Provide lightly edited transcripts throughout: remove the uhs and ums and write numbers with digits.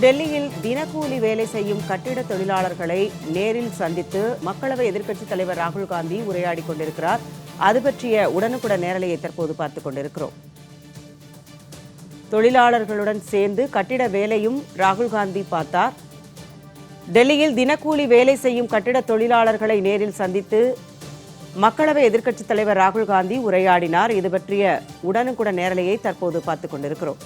டெல்லியில் தினக்கூலி வேலை செய்யும் கட்டிட தொழிலாளர்களை நேரில் சந்தித்து மக்களவை எதிர்க்கட்சித் தலைவர் ராகுல் காந்தி உரையாடிக் கொண்டிருக்கிறார். அது பற்றிய உடனுக்குடன் நேரலையை தற்போது பார்த்துக் கொண்டிருக்கிறோம். தொழிலாளர்களுடன் சேர்ந்து கட்டிட வேலையும் ராகுல் காந்தி பார்த்தார். டெல்லியில் தினக்கூலி வேலை செய்யும் கட்டிட தொழிலாளர்களை நேரில் சந்தித்து மக்களவை எதிர்க்கட்சித் தலைவர் ராகுல் காந்தி உரையாடினார். இது பற்றிய உடனுக்குடன் நேரலையை தற்போது பார்த்துக் கொண்டிருக்கிறோம்.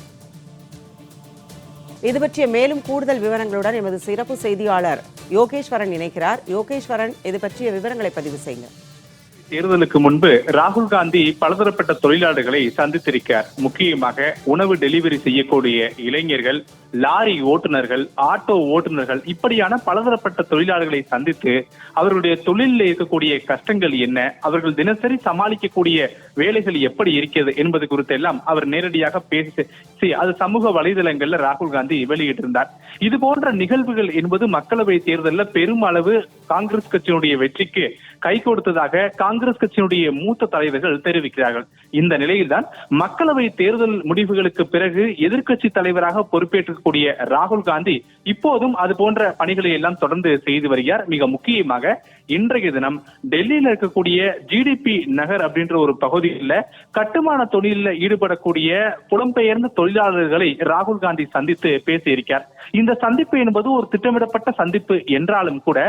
இது பற்றிய மேலும் கூடுதல் விவரங்களுடன் எமது சிறப்பு செய்தியாளர் யோகேஸ்வரன் இணைக்கிறார். யோகேஸ்வரன், இது பற்றிய விவரங்களை பதிவு செய்யுங்க. தேர்தலுக்கு முன்பு ராகுல் காந்தி பலதரப்பட்ட தொழிலாளர்களை சந்தித்திருக்கிறார். முக்கியமாக உணவு டெலிவரி செய்யக்கூடிய இளைஞர்கள், லாரி ஓட்டுநர்கள், ஆட்டோ ஓட்டுநர்கள், இப்படியான பலதரப்பட்ட தொழிலாளர்களை சந்தித்து அவர்களுடைய தொழிலில் இருக்கக்கூடிய கஷ்டங்கள் என்ன, அவர்கள் தினசரி சமாளிக்கக்கூடிய வேலைகள் எப்படி இருக்கிறது என்பது குறித்து எல்லாம் அவர் நேரடியாக பேசி அது சமூக வலைதளங்கள்ல ராகுல் காந்தி வெளியிட்டிருந்தார். இது போன்ற நிகழ்வுகள் என்பது மக்களவை தேர்தலில் பெருமளவு காங்கிரஸ் கட்சியினுடைய வெற்றிக்கு கை கொடுத்ததாக காங்கிரஸ் கட்சியினுடைய மூத்த தலைவர்கள் தெரிவிக்கிறார்கள். இந்த நிலையில்தான் மக்களவை தேர்தல் முடிவுகளுக்கு பிறகு எதிர்க்கட்சி தலைவராக பொறுப்பேற்கக்கூடிய ராகுல் காந்தி இப்போதும் அது போன்ற பணிகளை எல்லாம் தொடர்ந்து செய்து வருகிறார். மிக முக்கியமாக இன்றைய தினம் டெல்லியில் இருக்கக்கூடிய ஜிடிபி நகர் அப்படின்ற ஒரு பகுதியில் கட்டுமான தொழிலில் ஈடுபடக்கூடிய புலம்பெயர்ந்த தொழிலாளர்களை ராகுல் காந்தி சந்தித்து பேசியிருக்கிறார். இந்த சந்திப்பு என்பது ஒரு திட்டமிடப்பட்ட சந்திப்பு என்றாலும் கூட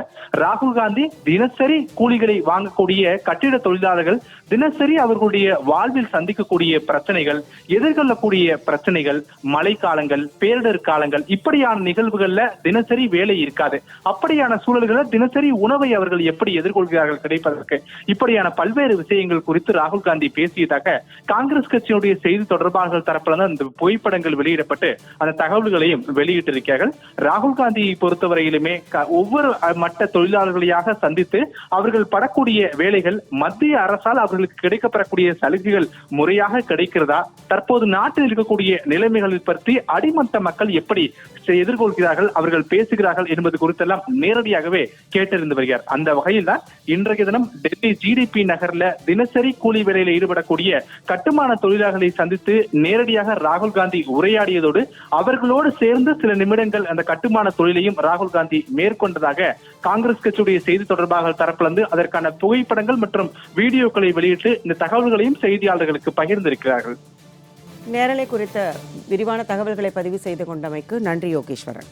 ராகுல் காந்தி தினசரி கூலிகளை வாங்கக்கூடிய கட்டிட தொழிலாளர்கள் தினசரி அவர்களுடைய வாழ்வில் சந்திக்கக்கூடிய பிரச்சனைகள், எதிர்கொள்ளக்கூடிய பிரச்சனைகள், மழை காலங்கள், பேரிடர் காலங்கள், இப்படியான நிகழ்வுகள்ல தினசரி வேலை இருக்காது. அப்படியான சூழல்களை தினசரி உணவை அவர்கள் எப்படி எதிர்கொள்கிறார்கள் கிடைப்பதற்கு, இப்படியான பல்வேறு விஷயங்கள் குறித்து ராகுல் காந்தி பேசியதாக காங்கிரஸ் கட்சியினுடைய செய்தி தொடர்பாளர்கள் தரப்பில் அந்த புகைப்படங்கள் வெளியிடப்பட்டு அந்த தகவல்களையும் வெளியிட்டிருக்கிறார்கள். ராகுல் காந்தியை பொறுத்தவரையிலுமே ஒவ்வொரு மட்ட தொழிலாளர்களையாக சந்தித்து அவர்கள் படக்கூடிய வேலைகள், மத்திய அரசால் அவர்களுக்கு கிடைக்கப்பெறக்கூடிய சலுகைகள் முறையாக கிடைக்கிறதா, தற்போது நாட்டில் இருக்கக்கூடிய நிலைமைகளை பற்றி அடிமட்ட மக்கள் எப்படி எதிர்கொள்கிறார்கள், அவர்கள் பேசுகிறார்கள் என்பது குறித்தெல்லாம் நேரடியாகவே கேட்டறிந்து வருகிறார். அந்த வகையில் தான் இன்றைய தினம் டெல்லி ஜிடிபி நகர்ல தினசரி கூலி வேலையில் ஈடுபடக்கூடிய கட்டுமான தொழிலாளர்களை சந்தித்து நேரடியாக ராகுல் காந்தி உரையாடியதோடு அவர்களோடு சேர்ந்து சில நிமிடங்கள் அந்த கட்டுமான தொழிலையும் ராகுல் காந்தி மேற்கொண்டதாக காங்கிரஸ் கட்சியுடைய செய்தி தொடர்பாக தரப்பிலிருந்து அதற்கான புகைப்படங்கள் மற்றும் வீடியோக்களை வெளியிட்டு இந்த தகவல்களையும் செய்தியாளர்களுக்கு பகிர்ந்திருக்கிறார்கள். நேரலை குறித்த விரிவான தகவல்களை பதிவு செய்து கொண்டமைக்கு நன்றி யோகேஸ்வரன்.